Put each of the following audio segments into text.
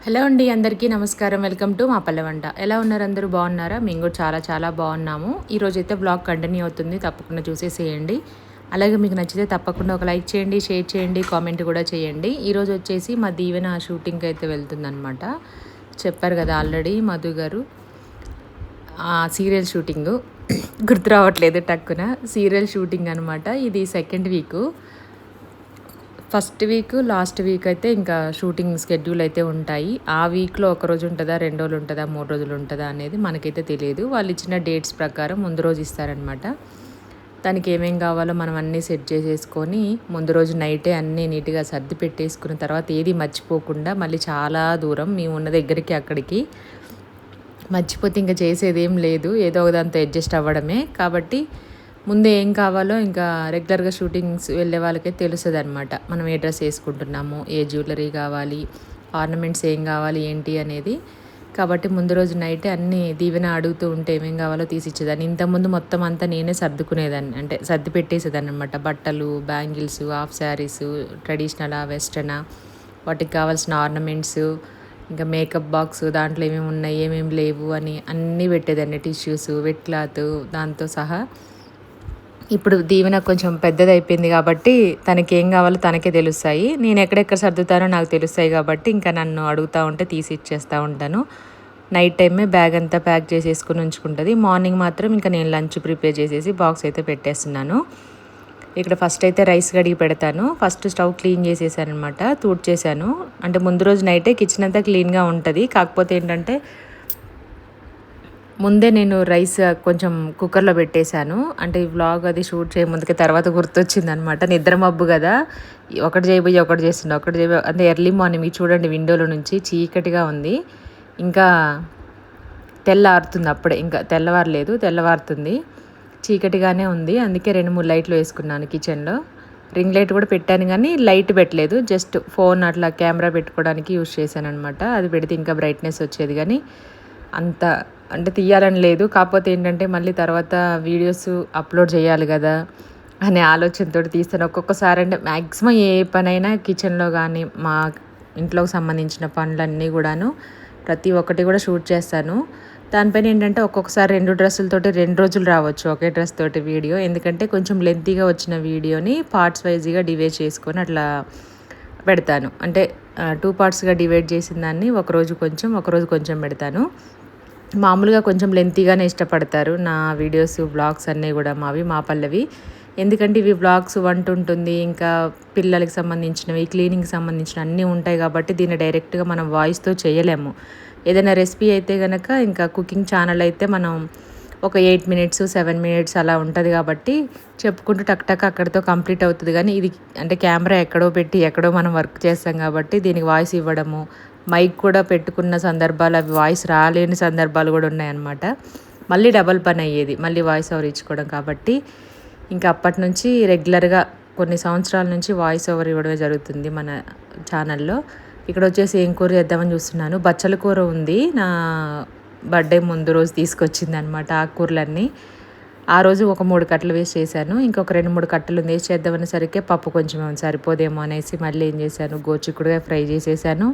Hello అండి, అందరికీ నమస్కారం. వెల్కమ్ టు మా పల్లె వంట. ఎలా ఉన్నారు? అందరూ బాగున్నారా? మేము కూడా చాలా చాలా బాగున్నాము. ఈరోజైతే బ్లాగ్ కంటిన్యూ అవుతుంది, తప్పకుండా చూసేసేయండి. అలాగే మీకు నచ్చితే తప్పకుండా ఒక లైక్ చేయండి, షేర్ చేయండి, కామెంట్ కూడా చేయండి. ఈరోజు వచ్చేసి మా దీవెన షూటింగ్కి అయితే వెళ్తుందనమాట. చెప్పారు కదా ఆల్రెడీ మధు గారు, సీరియల్ షూటింగు గుర్తు రావట్లేదు టక్కున. సీరియల్ షూటింగ్ అనమాట. ఇది second week. First week last week అయితే ఇంకా షూటింగ్ స్కెడ్యూల్ అయితే ఉంటాయి. ఆ వీక్లో ఒక రోజు ఉంటుందా, 2 రోజులు ఉంటుందా, 3 రోజులు ఉంటుందా అనేది మనకైతే తెలియదు. వాళ్ళు ఇచ్చిన డేట్స్ ప్రకారం ముందు రోజు ఇస్తారనమాట. దానికి ఏమేం కావాలో మనం అన్నీ సెట్ చేసేసుకొని ముందు రోజు నైటే అన్నీ నీట్గా సర్ది పెట్టేసుకున్న తర్వాత ఏది మర్చిపోకుండా మళ్ళీ చాలా దూరం మేము ఉన్న దగ్గరికి అక్కడికి మర్చిపోతే ఇంకా చేసేది ఏం లేదు, ఏదో ఒక దాంతో అడ్జస్ట్ అవ్వడమే. కాబట్టి ముందే ఏం కావాలో ఇంకా రెగ్యులర్గా షూటింగ్స్ వెళ్ళే వాళ్ళకే తెలుస్తుంది అనమాట. మనం ఏ డ్రెస్ వేసుకుంటున్నాము, ఏ జ్యువెలరీ కావాలి, ఆర్నమెంట్స్ ఏం కావాలి ఏంటి అనేది. కాబట్టి ముందు రోజు నైటే అన్నీ దీవెన అడుగుతూ ఉంటే ఏమేం కావాలో తీసిచ్చేదాన్ని. ఇంతకుముందు మొత్తం అంతా నేనే సర్దుకునేదాన్ని, అంటే సర్ది పెట్టేసేదాన్ని అనమాట. బట్టలు, బ్యాంగిల్స్, హాఫ్ శారీస్, ట్రెడిషనలా, వెస్టర్నా, వాటికి కావాల్సిన ఆర్నమెంట్స్, ఇంకా మేకప్ బాక్స్, దాంట్లో ఏమేమి ఉన్నాయి, ఏమేమి లేవు అని అన్నీ పెట్టేదాన్ని. టిష్యూస్, వెట్ క్లాత్ దాంతో సహా. ఇప్పుడు దీవెన కొంచెం పెద్దదైపోయింది కాబట్టి తనకి ఏం కావాలో తనకే తెలుస్తాయి. నేను ఎక్కడెక్కడ సర్దుతానో నాకు తెలుస్తాయి కాబట్టి ఇంకా నన్ను అడుగుతూ ఉంటే తీసి ఇచ్చేస్తూ ఉంటాను. నైట్ టైమే బ్యాగ్ అంతా ప్యాక్ చేసేసుకుని ఉంచుకుంటుంది. మార్నింగ్ మాత్రం ఇంకా నేను లంచ్ ప్రిపేర్ చేసేసి బాక్స్ అయితే పెట్టేస్తున్నాను. ఇక్కడ ఫస్ట్ అయితే రైస్ కడిగి పెడతాను. ఫస్ట్ స్టవ్ క్లీన్ చేసేసాను అనమాట, తూడ్చేసాను. అంటే ముందు రోజు నైటే కిచెన్ అంతా క్లీన్గా ఉంటుంది. కాకపోతే ఏంటంటే ముందే నేను రైస్ కొంచెం కుక్కర్లో పెట్టేశాను. అంటే ఈ వ్లాగ్ అది షూట్ చేయముందుకే తర్వాత గుర్తొచ్చిందనమాట. నిద్ర మబ్బు కదా, ఒకటి చేయబోయి ఒకటి చేస్తున్నా, ఒకటి చేయబోయి అంటే ఎర్లీ మార్నింగ్ మీకు చూడండి విండోలో నుంచి చీకటిగా ఉంది. ఇంకా తెల్లారుతుంది అప్పుడే, ఇంకా తెల్లవారలేదు, తెల్లవారుతుంది, చీకటిగానే ఉంది. అందుకే 2-3 లైట్లు వేసుకున్నాను కిచెన్లో. రింగ్ లైట్ కూడా పెట్టాను కానీ లైట్ పెట్టలేదు, జస్ట్ ఫోన్ అట్లా కెమెరా పెట్టుకోవడానికి యూజ్ చేశాను అనమాట. అది పెడితే ఇంకా బ్రైట్నెస్ వచ్చేది కానీ అంత అంటే తీయాలని లేదు. కాకపోతే ఏంటంటే మళ్ళీ తర్వాత వీడియోస్ అప్లోడ్ చేయాలి కదా అనే ఆలోచనతో తీస్తాను. ఒక్కొక్కసారి అంటే మ్యాక్సిమం ఏ పనైనా కిచెన్లో కానీ మా ఇంట్లోకి సంబంధించిన పనులన్నీ కూడాను ప్రతి ఒక్కటి కూడా షూట్ చేస్తాను. దానిపైన ఏంటంటే ఒక్కొక్కసారి 2 డ్రెస్సులతోటి 2 రోజులు రావచ్చు ఒకే డ్రెస్ తోటి వీడియో. ఎందుకంటే కొంచెం లెంతీగా వచ్చిన వీడియోని పార్ట్స్ వైజ్గా డివైడ్ చేసుకొని అట్లా పెడతాను. అంటే 2 పార్ట్స్గా డివైడ్ చేసిన దాన్ని ఒకరోజు కొంచెం పెడతాను. మామూలుగా కొంచెం లెంతీగానే ఇష్టపడతారు నా వీడియోస్, వ్లాగ్స్ అన్నీ కూడా మా పల్లవి. ఎందుకంటే ఇవి వ్లాగ్స్, వంట ఉంటుంది, ఇంకా పిల్లలకి సంబంధించినవి, క్లీనింగ్కి సంబంధించిన అన్నీ ఉంటాయి కాబట్టి దీన్ని డైరెక్ట్గా మనం వాయిస్తో చేయలేము. ఏదైనా రెసిపీ అయితే కనుక ఇంకా కుకింగ్ ఛానల్ అయితే మనం ఒక 8 మినిట్స్ 7 మినిట్స్ అలా ఉంటుంది కాబట్టి చెప్పుకుంటూ టక్ అక్కడితో కంప్లీట్ అవుతుంది. కానీ ఇది అంటే కెమెరా ఎక్కడో పెట్టి ఎక్కడో మనం వర్క్ చేస్తాం కాబట్టి దీనికి వాయిస్ ఇవ్వడము, మైక్ కూడా పెట్టుకున్న సందర్భాలు, అవి వాయిస్ రాలేని సందర్భాలు కూడా ఉన్నాయన్నమాట. మళ్ళీ డబల్ పని అయ్యేది, మళ్ళీ వాయిస్ ఓవర్ ఇచ్చుకోవడం. కాబట్టి ఇంకా అప్పటి నుంచి రెగ్యులర్గా కొన్ని సంవత్సరాల నుంచి వాయిస్ ఓవర్ ఇవ్వడమే జరుగుతుంది మన ఛానల్లో. ఇక్కడ వచ్చేసి ఏం కూర చేద్దామని చూస్తున్నాను. బచ్చల కూర ఉంది, నా బర్త్డే ముందు రోజు తీసుకొచ్చింది అనమాట. ఆకుకూరలన్నీ ఆ రోజు ఒక 3 కట్టలు వేస్ట్ చేశాను. ఇంకొక 2-3 కట్టలు వేస్ట్ చేద్దామనేసరికి పప్పు కొంచెం సరిపోదేమో అనేసి మళ్ళీ ఏం చేశాను, గోచిక్కుడుగా ఫ్రై చేసేసాను.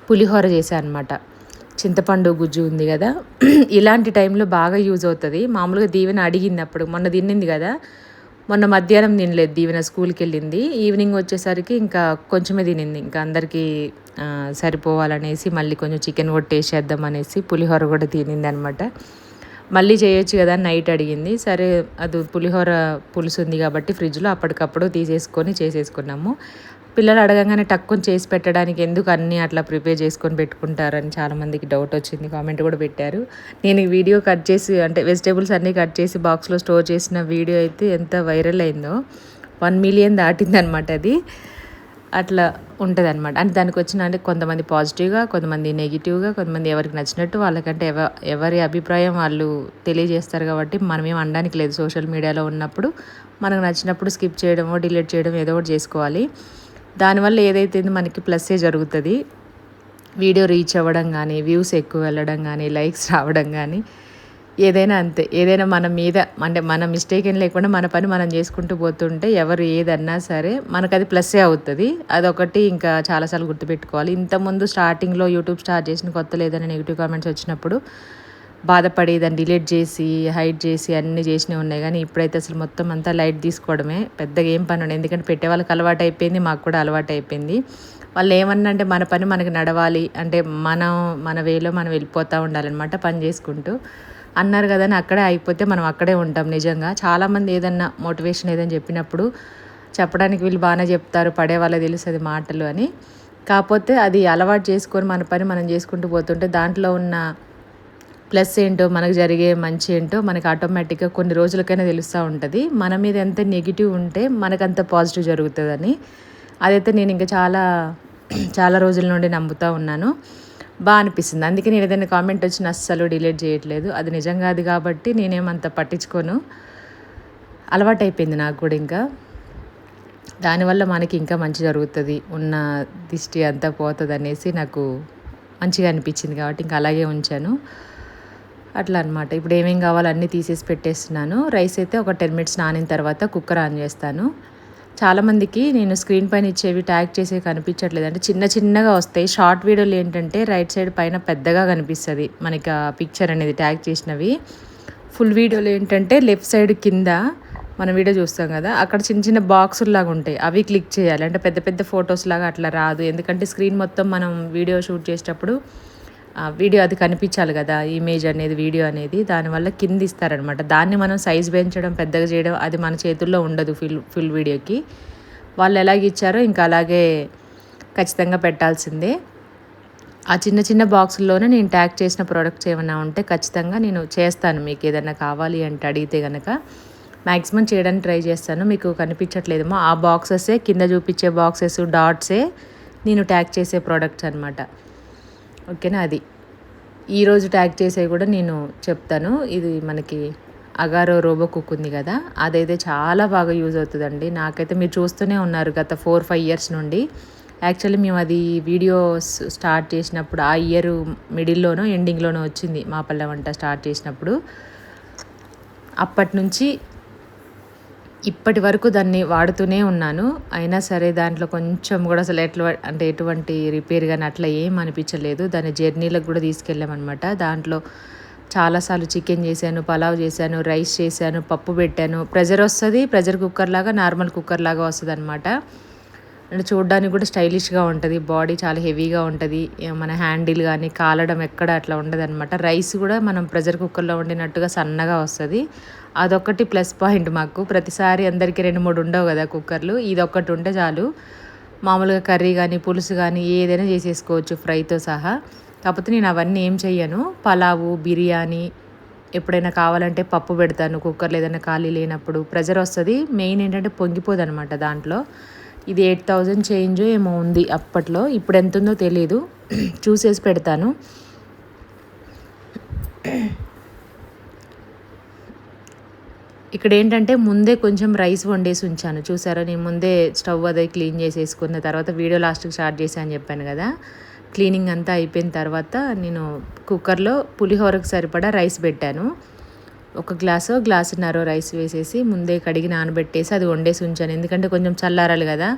పులిహోర చేశాను అనమాట. చింతపండు గుజ్జు ఉంది కదా, ఇలాంటి టైంలో బాగా యూజ్ అవుతుంది. మామూలుగా దీవెన అడిగింది అప్పుడు, మొన్న తిన్నింది కదా, మొన్న మధ్యాహ్నం తినలేదు దీవెన, స్కూల్కి వెళ్ళింది. ఈవినింగ్ వచ్చేసరికి ఇంకా కొంచెమే తినింది. ఇంకా అందరికీ సరిపోవాలనేసి మళ్ళీ కొంచెం చికెన్ కొట్టేసేద్దాం అనేసి పులిహోర కూడా తినింది అనమాట. మళ్ళీ చేయొచ్చు కదా నైట్ అడిగింది. సరే అది పులిహోర పులుసు ఉంది కాబట్టి ఫ్రిడ్జ్లో అప్పటికప్పుడు తీసేసుకొని చేసేసుకున్నాము. పిల్లలు అడగంగానే టక్కుని చేసి పెట్టడానికి ఎందుకు అన్నీ అట్లా ప్రిపేర్ చేసుకొని పెట్టుకుంటారని చాలామందికి డౌట్ వచ్చింది, కామెంట్ కూడా పెట్టారు. నేను ఈ వీడియో కట్ చేసి అంటే వెజిటేబుల్స్ అన్నీ కట్ చేసి బాక్స్లో స్టోర్ చేసిన వీడియో అయితే ఎంత వైరల్ అయిందో, 1 మిలియన్ దాటిందనమాట అది. అట్లా ఉంటుంది అనమాట. అంటే దానికి వచ్చిన అంటే కొంతమంది పాజిటివ్గా, కొంతమంది నెగిటివ్గా, కొంతమంది ఎవరికి నచ్చినట్టు వాళ్ళకంటే ఎవరి అభిప్రాయం వాళ్ళు తెలియజేస్తారు. కాబట్టి మనమేం అనడానికి లేదు. సోషల్ మీడియాలో ఉన్నప్పుడు మనకు నచ్చినప్పుడు స్కిప్ చేయడమో డిలీట్ చేయడం ఏదో ఒకటి చేసుకోవాలి. దానివల్ల ఏదైతే మనకి ప్లస్సే జరుగుతుంది. వీడియో రీచ్ అవ్వడం కానీ, వ్యూస్ ఎక్కువ వెళ్ళడం కానీ, లైక్స్ రావడం కానీ ఏదైనా అంతే. ఏదైనా మన మీద అంటే మన మిస్టేక్ ఏం లేకుండా మన పని మనం చేసుకుంటూ పోతుంటే ఎవరు ఏదన్నా సరే మనకది ప్లస్సే అవుతది. అదొకటి ఇంకా చాలా సార్లు గుర్తుపెట్టుకోవాలి. ఇంతకుముందు స్టార్టింగ్‌లో యూట్యూబ్ స్టార్ట్ చేసిన కొత్తలో ఏదైనా నెగెటివ్ కామెంట్స్ వచ్చినప్పుడు బాధపడి దాన్ని డిలీట్ చేసి, హైడ్ చేసి అన్నీ చేసినవి ఉన్నాయి గానీ, ఇప్పుడైతే అసలు మొత్తం అంతా లైట్ తీసుకోవడమే. పెద్దగా ఏం పనుండదు. ఎందుకంటే పెట్టేవాళ్ళకి అలవాటయిపోయింది. మాకు కూడా అలవాటయిపోయింది. వాళ్ళేమన్నా అంటే మన పని మనకి నడవాలి. అంటే మనం మన వేలో మనం వెళ్ళిపోతా ఉండాలనమాట పని చేసుకుంటూ. అన్నారు కదా అని అక్కడే అయిపోతే మనం అక్కడే ఉంటాం నిజంగా. చాలామంది ఏదన్నా మోటివేషన్ ఏదైనా చెప్పినప్పుడు చెప్పడానికి వీళ్ళు బాగానే చెప్తారు, పడే వాళ్ళకి తెలుస్తది మాటలు అని. కాపోతే అది అలవాటు చేసుకొని మన పని మనం చేసుకుంటూ పోతుంటే దాంట్లో ఉన్న ప్లస్ ఏంటో, మనకు జరిగే మంచి ఏంటో మనకి ఆటోమేటిక్‌గా కొన్ని రోజులకైనా తెలుస్తూ ఉంటది. మన మీద ఎంత నెగెటివ్ ఉంటే మనకంత పాజిటివ్ జరుగుతదని. అదైతే నేను ఇంకా చాలా చాలా రోజుల నుండి నమ్ముతా ఉన్నాను. అనిపిస్తుంది. అందుకే నేను ఏదైనా కామెంట్ వచ్చినా అస్సలు డిలీట్ చేయట్లేదు. అది నిజంగా అది కాబట్టి నేనేమంత పట్టించుకోను. అలవాటైపోయింది నాకు కూడా ఇంకా. దానివల్ల మనకి ఇంకా మంచి జరుగుతది. ఉన్న దిష్టి అంతా పోతదనేసి నాకు మంచిగా అనిపించింది కాబట్టి ఇంకా అలాగే ఉంచాను. అట్లా అనమాట. ఇప్పుడు ఏమేం కావాలో అన్నీ తీసేసి పెట్టేస్తున్నాను. రైస్ అయితే ఒక 10 మినిట్స్ నానిన తర్వాత కుక్కర్ ఆన్ చేస్తాను. చాలామందికి నేను స్క్రీన్ పైన ఇచ్చేవి ట్యాగ్ చేసేవి కనిపించట్లేదు. అంటే చిన్న చిన్నగా వస్తాయి. షార్ట్ వీడియోలు ఏంటంటే రైట్ సైడ్ పైన పెద్దగా కనిపిస్తది మనకి ఆ పిక్చర్ అనేది ట్యాగ్ చేసినవి. ఫుల్ వీడియోలు ఏంటంటే లెఫ్ట్ సైడ్ కింద మనం వీడియో చూస్తాం కదా, అక్కడ చిన్న చిన్న బాక్సుల్లాగా ఉంటాయి. అవి క్లిక్ చేయాలి. అంటే పెద్ద పెద్ద ఫొటోస్ లాగా అట్లా రాదు. ఎందుకంటే స్క్రీన్ మొత్తం మనం వీడియో షూట్ చేసేటప్పుడు వీడియో అది కనిపించాలి కదా, ఇమేజ్ అనేది వీడియో అనేది. దానివల్ల కింద ఇస్తారనమాట. దాన్ని మనం సైజ్ పెంచడం పెద్దగా చేయడం అది మన చేతుల్లో ఉండదు. ఫుల్ వీడియోకి వాళ్ళు ఎలాగ ఇచ్చారో ఇంకా అలాగే ఖచ్చితంగా పెట్టాల్సిందే. ఆ చిన్న చిన్న బాక్సుల్లోనే నేను ట్యాగ్ చేసిన ప్రోడక్ట్స్ ఏమైనా ఉంటే ఖచ్చితంగా నేను చేస్తాను. మీకు ఏదైనా కావాలి అంటే అడిగితే కనుక మ్యాక్సిమం చేయడానికి ట్రై చేస్తాను. మీకు కనిపించట్లేదేమో ఆ బాక్సెసే, కింద చూపించే బాక్సెస్ డాట్సే నేను ట్యాగ్ చేసే ప్రోడక్ట్స్ అనమాట. ఓకేనా. అది ఈరోజు ట్యాగ్ చేసేవి కూడా నేను చెప్తాను. ఇది మనకి అగారో రోబో కుక్ ఉంది కదా, అదైతే చాలా బాగా యూజ్ అవుతుందండి. నాకైతే మీరు చూస్తూనే ఉన్నారు గత 4-5 ఇయర్స్ నుండి. యాక్చువల్లీ మేము అది వీడియోస్ స్టార్ట్ చేసినప్పుడు ఆ ఇయర్ మిడిల్లోనో ఎండింగ్లోనో వచ్చింది మా పల్లె వంట స్టార్ట్ చేసినప్పుడు. అప్పటి నుంచి ఇప్పటి వరకు దాన్ని వాడుతూనే ఉన్నాను. అయినా సరే దాంట్లో కొంచెం కూడా అసలు అంటే ఎటువంటి రిపేర్ కానీ అట్లా ఏం అనిపించలేదు. దాన్ని జర్నీలకు కూడా తీసుకెళ్ళామన్నమాట. దాంట్లో చాలాసార్లు చికెన్ చేశాను, పలావ్ చేశాను, రైస్ చేశాను, పప్పు పెట్టాను. ప్రెషర్ వస్తుంది. ప్రెషర్ కుక్కర్ లాగా నార్మల్ కుక్కర్ లాగా వస్తుంది అనమాట. అంటే చూడడానికి కూడా స్టైలిష్గా ఉంటుంది. బాడీ చాలా హెవీగా ఉంటుంది. మన హ్యాండిల్ కానీ కాలడం ఎక్కడ అట్లా ఉండదన్నమాట. రైస్ కూడా మనం ప్రెషర్ కుక్కర్లో వండినట్టుగా సన్నగా వస్తుంది. అదొక్కటి ప్లస్ పాయింట్ మాకు. ప్రతిసారి అందరికీ 2-3 ఉండవు కదా కుక్కర్లు. ఇదొక్కటి ఉంటే చాలు. మామూలుగా కర్రీ కానీ పులుసు కానీ ఏదైనా చేసేసుకోవచ్చు ఫ్రైతో సహా. కాకపోతే నేను అవన్నీ ఏం చెయ్యను. పలావు, బిర్యానీ ఎప్పుడైనా కావాలంటే పప్పు పెడతాను కుక్కర్లో ఏదైనా ఖాళీ లేనప్పుడు. ప్రెషర్ వస్తుంది. మెయిన్ ఏంటంటే పొంగిపోదు అనమాట దాంట్లో. ఇది 8,000 చేంజ్ ఏమో ఉంది అప్పట్లో. ఇప్పుడు ఎంత ఉందో తెలియదు. చూసేసి పెడతాను. ఇక్కడ ఏంటంటే ముందే కొంచెం రైస్ వండేసి ఉంచాను. చూసారా, నేను ముందే స్టవ్ అది క్లీన్ చేసేసుకున్న తర్వాత వీడియో లాస్ట్కి స్టార్ట్ చేశాను అని చెప్పాను కదా. క్లీనింగ్ అంతా అయిపోయిన తర్వాత నేను కుక్కర్లో పులిహోరకు సరిపడా రైస్ పెట్టాను. 1 గ్లాసున్నర రైస్ వేసేసి ముందే కడిగి నానబెట్టేసి అది వండేసి ఉంచాను. ఎందుకంటే కొంచెం చల్లారాలి కదా.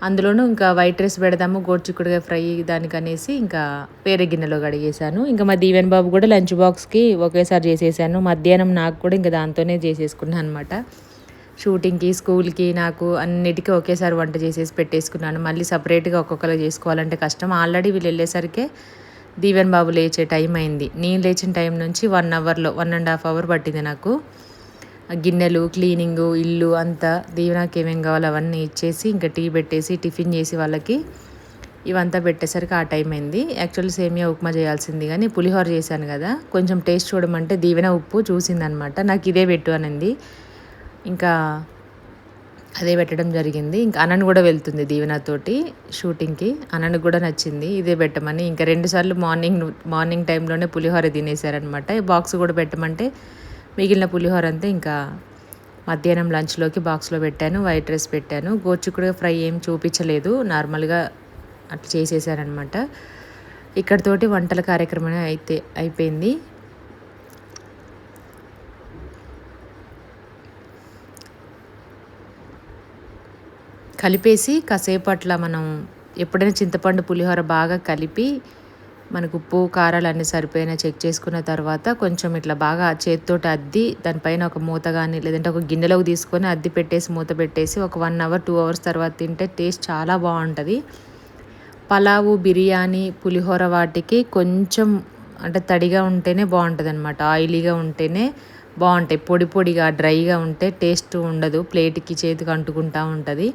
అందులోనూ ఇంకా వైట్ రైస్ పెడదాము గోరుచిక్కుడుకాయ ఫ్రై దానికనేసి ఇంకా వేరే గిన్నెలో కడిగేసాను. ఇంకా మా దీవెన్ బాబు కూడా లంచ్ బాక్స్కి ఒకేసారి చేసేసాను. మధ్యాహ్నం నాకు కూడా ఇంకా దాంతోనే చేసేసుకున్నాను అనమాట. షూటింగ్కి, స్కూల్కి, నాకు అన్నిటికీ ఒకేసారి వంట చేసేసి పెట్టేసుకున్నాను. మళ్ళీ సపరేట్గా ఒక్కొక్కరు చేసుకోవాలంటే కష్టం. ఆల్రెడీ వీళ్ళు వెళ్ళేసరికి దీవెన్ బాబు లేచే టైం అయింది. నేను లేచిన టైం నుంచి 1 అవర్లో 1.5 అవర్ పట్టింది నాకు. గిన్నెలు, క్లీనింగు, ఇల్లు అంతా దీవెనకి ఏమేం కావాలో అవన్నీ ఇచ్చేసి ఇంకా టీ పెట్టేసి టిఫిన్ చేసి వాళ్ళకి ఇవంతా పెట్టేసరికి ఆ టైం అయింది. యాక్చువల్లీ సేమియా ఉప్మా చేయాల్సింది కానీ పులిహోర చేశాను కదా, కొంచెం టేస్ట్ చూడమంటే దీవెన ఉప్పు చూసిందనమాట. నాకు ఇదే పెట్టు అనింది. ఇంకా అదే పెట్టడం జరిగింది. ఇంకా అనను కూడా వెళ్తుంది దీవెనతోటి షూటింగ్కి. అనను కూడా నచ్చింది ఇదే పెట్టమని. ఇంకా 2 సార్లు మార్నింగ్ టైంలోనే పులిహోర తినేసారనమాట. బాక్స్ కూడా పెట్టమంటే మిగిలిన పులిహోర అంతా ఇంకా మధ్యాహ్నం లంచ్లోకి బాక్స్లో పెట్టాను. వైట్ రైస్ పెట్టాను. గోరుచిక్కుడుకాయ ఫ్రై ఏం చూపించలేదు, నార్మల్గా అట్లా కలిపేసి కాసేపు అట్లా మనం ఎప్పుడైనా చింతపండు పులిహోర బాగా కలిపి మనకు ఉప్పు కారాలు అన్నీ సరిపోయినా చెక్ చేసుకున్న తర్వాత కొంచెం ఇట్లా బాగా చేతితోటి అద్ది దానిపైన ఒక మూత కానీ లేదంటే ఒక గిన్నెలోకి తీసుకొని అద్ది పెట్టేసి మూత పెట్టేసి ఒక 1 అవర్ 2 అవర్స్ తర్వాత తింటే టేస్ట్ చాలా బాగుంటుంది. పలావు బిర్యానీ పులిహోర వాటికి కొంచెం అంటే తడిగా ఉంటేనే బాగుంటుంది అనమాట. ఆయిలీగా ఉంటేనే బాగుంటాయి. పొడి పొడిగా డ్రైగా ఉంటే టేస్ట్ ఉండదు, ప్లేట్కి చేతికి అంటుకుంటూ ఉంటుంది.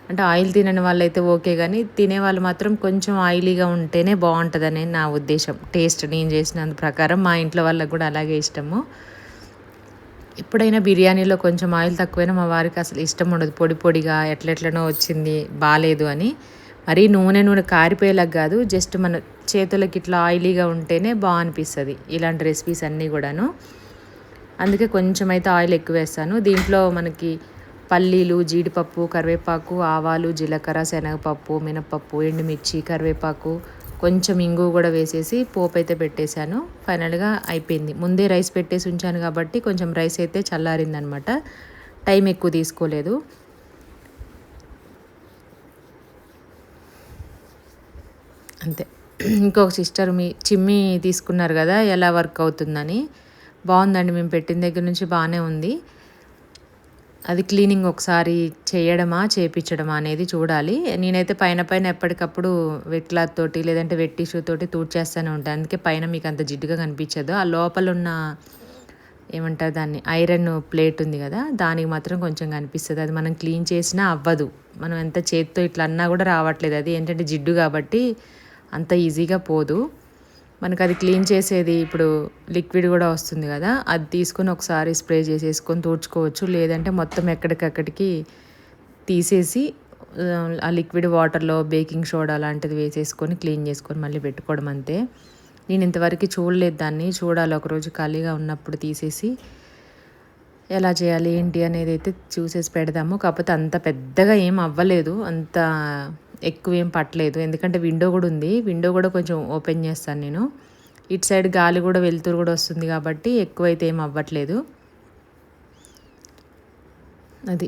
అంటే ఆయిల్ తినని వాళ్ళైతే ఓకే, కానీ తినేవాళ్ళు మాత్రం కొంచెం ఆయిలీగా ఉంటేనే బాగుంటుందని నా ఉద్దేశం. టేస్ట్ నేను చేసినందు ప్రకారం మా ఇంట్లో వాళ్ళకి కూడా అలాగే ఇష్టము. ఎప్పుడైనా బిర్యానీలో కొంచెం ఆయిల్ తక్కువైనా మా వారికి అసలు ఇష్టం ఉండదు. పొడి పొడిగా ఎట్లెట్లనో వచ్చింది బాగాలేదు అని. మరీ నూనె కారిపోయేలాగా కాదు, జస్ట్ మన చేతులకి ఇట్లా ఆయిలీగా ఉంటేనే బాగా అనిపిస్తుంది ఇలాంటి రెసిపీస్ అన్నీ కూడాను. అందుకే కొంచెం అయితే ఆయిల్ ఎక్కువ వేస్తాను. దీంట్లో మనకి పల్లీలు, జీడిపప్పు, కరివేపాకు, ఆవాలు, జీలకర్ర, శనగపప్పు, మినపప్పు, ఎండుమిర్చి, కరివేపాకు, కొంచెం ఇంగువ కూడా వేసేసి పోపు అయితే పెట్టేశాను. ఫైనల్గా అయిపోయింది. ముందే రైస్ పెట్టేసి ఉంచాను కాబట్టి కొంచెం రైస్ అయితే చల్లారిందనమాట. టైం ఎక్కువ తీసుకోలేదు. అంతే. ఇంకొక సిస్టర్ మీ చిమ్మి తీసుకున్నారు కదా ఎలా వర్క్ అవుతుందని. బాగుందండి, మేము పెట్టిన దగ్గర నుంచి బాగానే ఉంది. అది క్లీనింగ్ ఒకసారి చేయడమా చేపించడమా అనేది చూడాలి. నేనైతే పైన ఎప్పటికప్పుడు వెట్ క్లాత్ తోటి లేదంటే వెట్ టిష్యూ తోటి తూడ్చేస్తూనే ఉంటాను. అందుకే పైన మీకు అంత జిడ్డుగా కనిపించదు. ఆ లోపల ఉన్న ఏమంటారు దాన్ని, ఐరన్ ప్లేట్ ఉంది కదా, దానికి మాత్రం కొంచెం కనిపిస్తుంది. అది మనం క్లీన్ చేసినా అవ్వదు. మనం ఎంత చేత్తో ఇట్లా అన్నా కూడా రావట్లేదు. అది ఏంటంటే జిడ్డు కాబట్టి అంత ఈజీగా పోదు. మనకు అది క్లీన్ చేసేది ఇప్పుడు లిక్విడ్ కూడా వస్తుంది కదా, అది తీసుకొని ఒకసారి స్ప్రే చేసేసుకొని తుడుచుకోవచ్చు. లేదంటే మొత్తం ఎక్కడికక్కడికి తీసేసి ఆ లిక్విడ్ వాటర్లో బేకింగ్ సోడా లాంటిది వేసేసుకొని క్లీన్ చేసుకొని మళ్ళీ పెట్టుకోవడం అంతే. నేను ఇంతవరకు చూడలేదు దాన్ని, చూడాలి ఒకరోజు ఖాళీగా ఉన్నప్పుడు తీసేసి ఎలా చేయాలి ఏంటి అనేది అయితే చూసేసి పెడదాము. కాకపోతే అంత పెద్దగా ఏం అవ్వలేదు, అంత ఎక్కువ ఏం పట్టలేదు. ఎందుకంటే విండో కూడా ఉంది, విండో కూడా కొంచెం ఓపెన్ చేస్తాను నేను. ఇటు సైడ్ గాలి కూడా వెలుతురు కూడా వస్తుంది కాబట్టి ఎక్కువైతే ఏం అవ్వట్లేదు. అది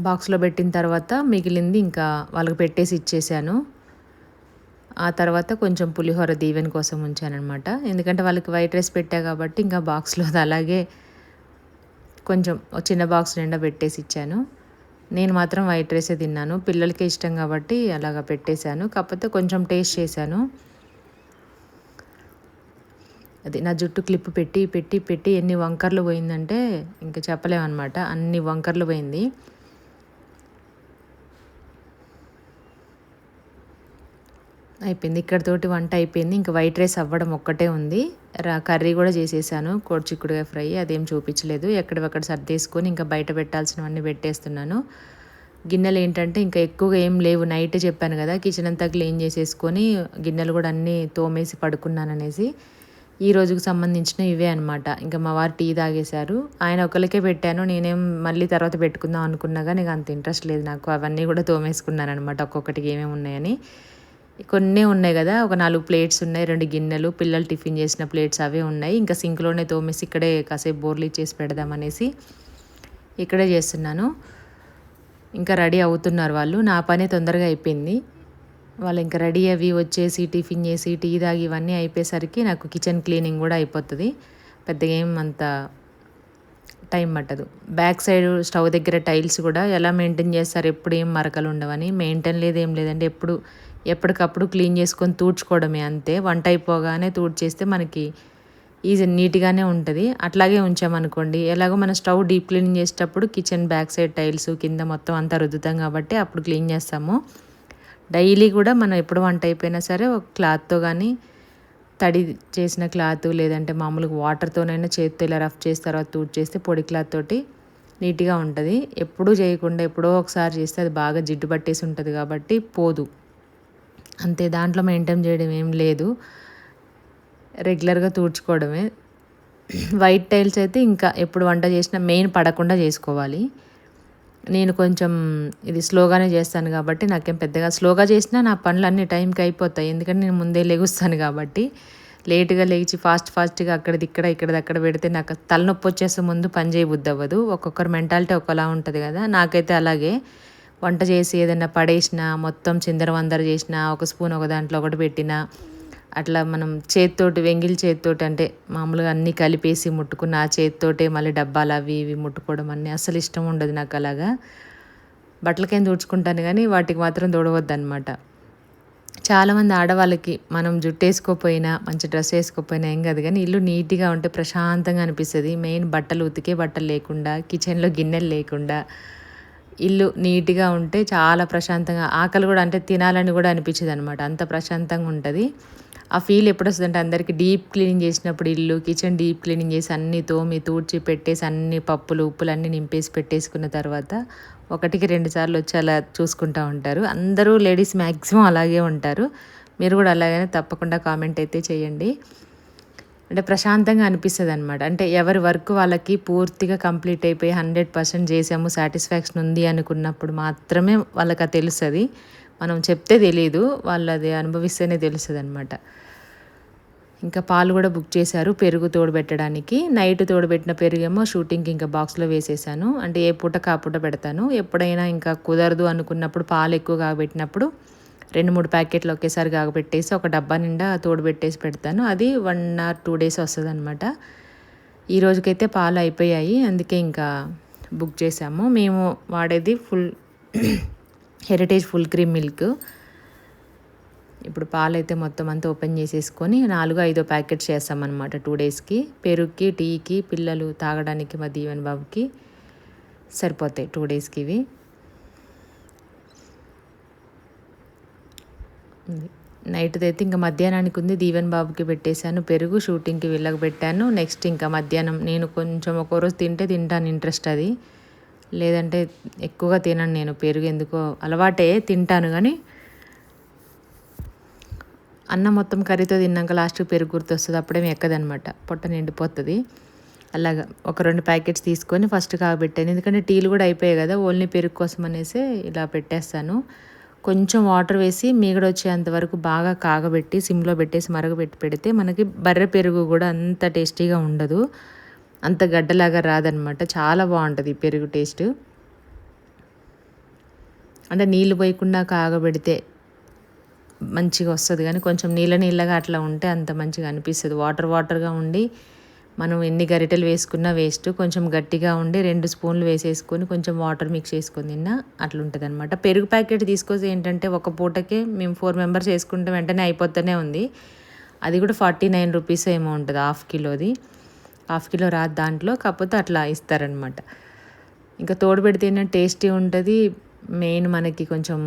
బాక్స్లో పెట్టిన తర్వాత మిగిలింది ఇంకా వాళ్ళకి పెట్టేసి ఇచ్చేసాను. ఆ తర్వాత కొంచెం పులిహోర దీవెన కోసం ఉంచానమాట. ఎందుకంటే వాళ్ళకి వైట్ రైస్ పెట్టా కాబట్టి ఇంకా బాక్స్లో అలాగే కొంచెం చిన్న బాక్స్ నిండా పెట్టేసి ఇచ్చాను. నేను మాత్రం వైట్ రైసే తిన్నాను. పిల్లలకి ఇష్టం కాబట్టి అలాగా పెట్టేశాను. కాకపోతే కొంచెం టేస్ట్ చేశాను. అది నా జుట్టు క్లిప్ పెట్టి పెట్టి పెట్టి ఎన్ని వంకర్లు పోయిందంటే ఇంకా చెప్పలేమన్నమాట. అన్ని వంకర్లు పోయింది. అయిపోయింది, ఇక్కడితోటి వంట అయిపోయింది. ఇంకా వైట్ రైస్ అవ్వడం ఒక్కటే ఉంది. కర్రీ కూడా చేసేసాను, చిక్కుడుకాయ ఫ్రై, అదేం చూపించలేదు. ఎక్కడివక్కడ సర్దేసుకొని ఇంకా బయట పెట్టాల్సినవన్నీ పెట్టేస్తున్నాను. గిన్నెలు ఏంటంటే ఇంకా ఎక్కువగా ఏం లేవు. నైట్ చెప్పాను కదా కిచెన్ అంతా క్లీన్ చేసేసుకొని గిన్నెలు కూడా అన్నీ తోమేసి పడుకున్నాను అనేసి. ఈ రోజుకు సంబంధించిన ఇవే అనమాట. ఇంకా మా వారు టీ తాగేశారు. ఆయన ఒకరికే పెట్టాను, నేనేం మళ్ళీ తర్వాత పెట్టుకుందాం అనుకున్నా కానీ అంత ఇంట్రెస్ట్ లేదు నాకు. అవన్నీ కూడా తోమేసుకున్నాను అనమాట, ఒక్కొక్కటికి ఏమేమి ఉన్నాయని. కొన్నే ఉన్నాయి కదా, ఒక 4 ప్లేట్స్ ఉన్నాయి, 2 గిన్నెలు, పిల్లలు టిఫిన్ చేసిన ప్లేట్స్ అవే ఉన్నాయి. ఇంకా సింక్లోనే తోమేసి ఇక్కడే కాసేపు బోర్లు ఇచ్చేసి పెడదామనేసి ఇక్కడే చేస్తున్నాను. ఇంకా రెడీ అవుతున్నారు వాళ్ళు. నా పని తొందరగా అయిపోయింది. వాళ్ళు ఇంకా రెడీ అవి వచ్చేసి టిఫిన్ చేసి టీ తాగి ఇవన్నీ అయిపోయేసరికి నాకు కిచెన్ క్లీనింగ్ కూడా అయిపోతుంది. పెద్దగా ఏం అంత టైం పట్టదు. బ్యాక్ సైడ్ స్టవ్ దగ్గర టైల్స్ కూడా ఎలా మెయింటైన్ చేస్తారు, ఎప్పుడు ఏం మరకలు ఉండవని. మెయింటైన్ లేదు ఏం లేదంటే ఎప్పటికప్పుడు క్లీన్ చేసుకొని తూడ్చుకోవడమే అంతే. వంట అయిపోగానే తూడ్చేస్తే మనకి ఈజీ నీట్గానే ఉంటుంది. అట్లాగే ఉంచామనుకోండి, ఎలాగో మన స్టవ్ డీప్ క్లీనింగ్ చేసేటప్పుడు కిచెన్ బ్యాక్ సైడ్ టైల్స్ కింద మొత్తం అంతా రుద్దుతాం కాబట్టి అప్పుడు క్లీన్ చేస్తాము. డైలీ కూడా మనం ఎప్పుడు వంట అయిపోయినా సరే ఒక క్లాత్తో కానీ, తడి చేసిన క్లాత్ లేదంటే మామూలుగా వాటర్తోనైనా చేతితో ఇలా రఫ్ చేసి తర్వాత తూడ్చేస్తే పొడి క్లాత్ తోటి నీట్గా ఉంటుంది. ఎప్పుడూ చేయకుండా ఎప్పుడో ఒకసారి చేస్తే అది బాగా జిడ్డు పట్టేసి ఉంటుంది కాబట్టి పోదు అంతే. దాంట్లో మెయింటైన్ చేయడం ఏం లేదు, రెగ్యులర్గా తూడ్చుకోవడమే. వైట్ టైల్స్ అయితే ఇంకా ఎప్పుడు వంట చేసినా మెయిన్ పడకుండా చేసుకోవాలి. నేను కొంచెం ఇది స్లోగానే చేస్తాను కాబట్టి నాకేం పెద్దగా స్లోగా చేసినా నా పనులు అన్ని టైంకి అయిపోతాయి. ఎందుకంటే నేను ముందే లెగుస్తాను కాబట్టి. లేటుగా లేచి ఫాస్ట్గా అక్కడిది ఇక్కడిది పెడితే నాకు తలనొప్పి వచ్చేస్తే ముందు పని చేయబుద్ధి అవ్వదు. ఒక్కొక్కరు మెంటాలిటీ ఒకలా ఉంటుంది కదా, నాకైతే అలాగే. వంట చేసి ఏదైనా పడేసినా మొత్తం చిందరవందర చేసినా ఒక స్పూన్ ఒక దాంట్లో ఒకటి పెట్టినా అట్లా మనం చేత్తోటి వెంగిలి చేత్తోటి అంటే మామూలుగా అన్నీ కలిపేసి ముట్టుకున్న ఆ చేత్తోటే మళ్ళీ డబ్బాలు అవి ఇవి ముట్టుకోవడం అన్నీ అస్సలు ఇష్టం ఉండదు నాకు అలాగా. బట్టలకైనా తుడుచుకుంటాను కానీ వాటికి మాత్రం తుడవద్దు అనమాట. చాలామంది ఆడవాళ్ళకి మనం జుట్టు వేసుకోకపోయినా మంచి డ్రెస్ వేసుకోకపోయినా ఏం కాదు కానీ ఇల్లు నీట్గా ఉంటే ప్రశాంతంగా అనిపిస్తుంది. మెయిన్ బట్టలు ఉతికే బట్టలు లేకుండా కిచెన్లో గిన్నెలు లేకుండా ఇల్లు నీట్గా ఉంటే చాలా ప్రశాంతంగా ఆకలి కూడా అంటే తినాలని కూడా అనిపించదు అనమాట. అంత ప్రశాంతంగా ఉంటుంది. ఆ ఫీల్ ఎప్పుడు వస్తుందంటే అందరికీ డీప్ క్లీనింగ్ చేసినప్పుడు ఇల్లు కిచెన్ డీప్ క్లీనింగ్ చేసి అన్నీ తోమి తూడ్చి పెట్టేసి అన్ని పప్పులు ఉప్పులు అన్నీ నింపేసి పెట్టేసుకున్న తర్వాత 1-2 సార్లు వచ్చి అలా చూసుకుంటూ ఉంటారు. అందరూ లేడీస్ మ్యాక్సిమం అలాగే ఉంటారు. మీరు కూడా అలాగనే తప్పకుండా కామెంట్ అయితే చేయండి. అంటే ప్రశాంతంగా అనిపిస్తుంది అనమాట. అంటే ఎవరి వర్క్ వాళ్ళకి పూర్తిగా కంప్లీట్ అయిపోయి 100% చేసాము సాటిస్ఫాక్షన్ ఉంది అనుకున్నప్పుడు మాత్రమే వాళ్ళకి అది తెలుస్తుంది. మనం చెప్తే తెలీదు, వాళ్ళు అది అనుభవిస్తేనే తెలుస్తుంది అనమాట. ఇంకా పాలు కూడా బుక్ చేశారు పెరుగు తోడుపెట్టడానికి. నైట్ తోడుపెట్టిన పెరుగేమో షూటింగ్కి ఇంకా బాక్స్లో వేసేసాను. అంటే ఏ పూట కాపూట పెడతాను. ఎప్పుడైనా ఇంకా కుదరదు అనుకున్నప్పుడు పాలు ఎక్కువ కాగబెట్టినప్పుడు 2-3 ప్యాకెట్లు ఒకేసారి కాగబెట్టేసి ఒక డబ్బా నిండా తోడుపెట్టేసి పెడతాను. అది 1 or 2 days వస్తుంది అనమాట. ఈ రోజుకైతే పాలు అయిపోయాయి, అందుకే ఇంకా బుక్ చేసాము. మేము వాడేది full heritage full cream milk. ఇప్పుడు పాలైతే మొత్తం అంతా ఓపెన్ చేసేసుకొని 4-5 ప్యాకెట్స్ చేస్తామన్నమాట 2 daysకి. పెరుగుకి టీకి పిల్లలు తాగడానికి మా దీవెన్ బాబుకి సరిపోతాయి 2 daysకి ఇవి. నైట్ది అయితే ఇంకా మధ్యాహ్నానికి ఉంది, దీవెన్ బాబుకి పెట్టేశాను పెరుగు. షూటింగ్కి వీళ్ళకి పెట్టాను. నెక్స్ట్ ఇంకా మధ్యాహ్నం నేను కొంచెం ఒక్కో రోజు తింటాను ఇంట్రెస్ట్ అది, లేదంటే ఎక్కువగా తినను నేను పెరుగు. ఎందుకో అలవాటే, తింటాను కానీ అన్నం మొత్తం కర్రీతో తిన్నాక లాస్ట్కి పెరుగు గుర్తొస్తుంది, అప్పుడేమీ ఎక్కదనమాట, పొట్ట నిండిపోతుంది. అలాగా ఒక 2 ప్యాకెట్స్ తీసుకొని ఫస్ట్ కాగబెట్టాను, ఎందుకంటే టీలు కూడా అయిపోయాయి కదా, ఓన్లీ పెరుగు కోసం అనేసి ఇలా పెట్టేస్తాను. కొంచెం వాటర్ వేసి మీగడ వచ్చేంత వరకు బాగా కాగబెట్టి సిమ్లో పెట్టేసి మరగబెట్టి పెడితే మనకి బర్రె పెరుగు కూడా అంత టేస్టీగా ఉండదు, అంత గడ్డలాగా రాదనమాట. చాలా బాగుంటుంది ఈ పెరుగు టేస్ట్. అంటే నీళ్ళు పోయకుండా కాగబెడితే మంచిగా వస్తుంది, కానీ కొంచెం నీళ్ళగా అట్లా ఉంటే అంత మంచిగా అనిపిస్తుంది. వాటర్గా ఉండి మనం ఎన్ని గరిటెలు వేసుకున్నా వేస్ట్. కొంచెం గట్టిగా ఉండి 2 స్పూన్లు వేసేసుకొని కొంచెం వాటర్ మిక్స్ చేసుకొని తిన్నా అట్లుంటుంది అనమాట. పెరుగు ప్యాకెట్ తీసుకొస్తే ఏంటంటే ఒక పూటకే మేము 4 members వేసుకుంటే వెంటనే అయిపోతూనే ఉంది. అది కూడా 49 rupees ఏమో ఉంటుంది, ½ కిలో రాదు దాంట్లో, కాకపోతే అట్లా ఇస్తారనమాట. ఇంకా తోడు పెడితేనే టేస్టీ ఉంటుంది. మెయిన్ మనకి కొంచెం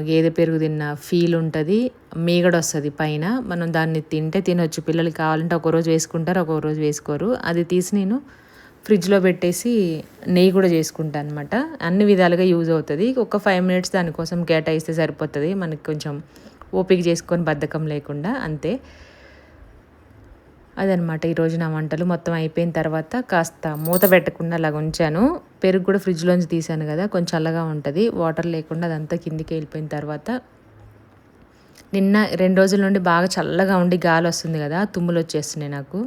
గేదె పెరుగు తిన్న ఫీల్ ఉంటుంది, మీగడ వస్తుంది పైన. మనం దాన్ని తినొచ్చు. పిల్లలకి కావాలంటే ఒకరోజు వేసుకుంటారు, ఒక్కొక్క రోజు వేసుకోరు. అది తీసి నేను ఫ్రిడ్జ్లో పెట్టేసి నెయ్యి కూడా చేసుకుంటాను అనమాట. అన్ని విధాలుగా యూజ్ అవుతుంది. ఒక 5 minutes దానికోసం కేటాయిస్తే సరిపోతుంది, మనకి కొంచెం ఓపిక చేసుకొని బద్ధకం లేకుండా, అంతే. అదనమాట ఈరోజు నా వంటలు. మొత్తం అయిపోయిన తర్వాత కాస్త మూత పెట్టకుండా అలాగ ఉంచాను. పెరుగు కూడా ఫ్రిడ్జ్లోంచి తీసాను కదా, కొంచెం చల్లగా ఉంటుంది, వాటర్ లేకుండా అదంతా కిందికి వెళ్ళిపోయిన తర్వాత. నిన్న 2 రోజుల నుండి బాగా చల్లగా ఉండి గాలి వస్తుంది కదా, తుమ్ములు వచ్చేస్తున్నాయి నాకు.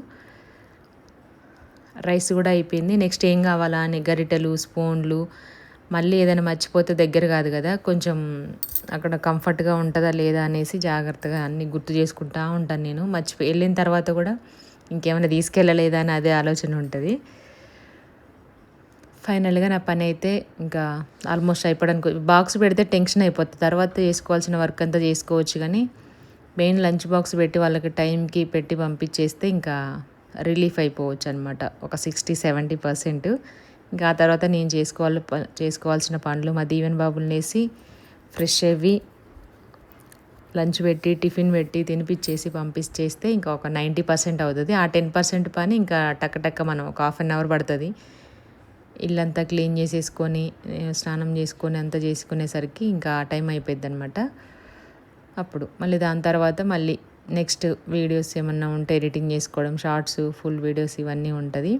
రైస్ కూడా అయిపోయింది. నెక్స్ట్ ఏం కావాలా అని గరిటెలు స్పూన్లు, మళ్ళీ ఏదైనా మర్చిపోతే దగ్గర కాదు కదా, కొంచెం అక్కడ కంఫర్ట్గా ఉంటుందా లేదా అనేసి జాగ్రత్తగా అన్నీ గుర్తు చేసుకుంటూ ఉంటాను నేను. వెళ్ళిన తర్వాత కూడా ఇంకేమైనా తీసుకెళ్ళలేదా అని అదే ఆలోచన ఉంటుంది. ఫైనల్గా నా పని అయితే ఇంకా ఆల్మోస్ట్ అయిపోవడానికి, బాక్స్ పెడితే టెన్షన్ అయిపోతుంది, తర్వాత చేసుకోవాల్సిన వర్క్ అంతా చేసుకోవచ్చు, కానీ మెయిన్ లంచ్ బాక్స్ పెట్టి వాళ్ళకి టైంకి పెట్టి పంపించేస్తే ఇంకా రిలీఫ్ అయిపోవచ్చు అనమాట ఒక 60-70%. ఇంకా ఆ తర్వాత నేను చేసుకోవాల్సిన పనులు, మా దీవెన్ బాబుని వేసి ఫ్రెష్ అయ్యి లంచ్ పెట్టి టిఫిన్ పెట్టి తినిపించేసి పంపించేస్తే ఇంకా ఒక 90% అవుతుంది. ఆ 10% పని ఇంకా టక్క మనం ఒక 1/2 hour పడుతుంది. ఇల్లంతా క్లీన్ చేసేసుకొని స్నానం చేసుకొని అంతా చేసుకునేసరికి ఇంకా ఆ టైం అయిపోద్ది అనమాట. అప్పుడు మళ్ళీ దాని తర్వాత మళ్ళీ నెక్స్ట్ వీడియోస్ ఏమన్నా ఉంటే ఎడిటింగ్ చేసుకోవడం, షార్ట్స్, ఫుల్ వీడియోస్ ఇవన్నీ ఉంటుంది.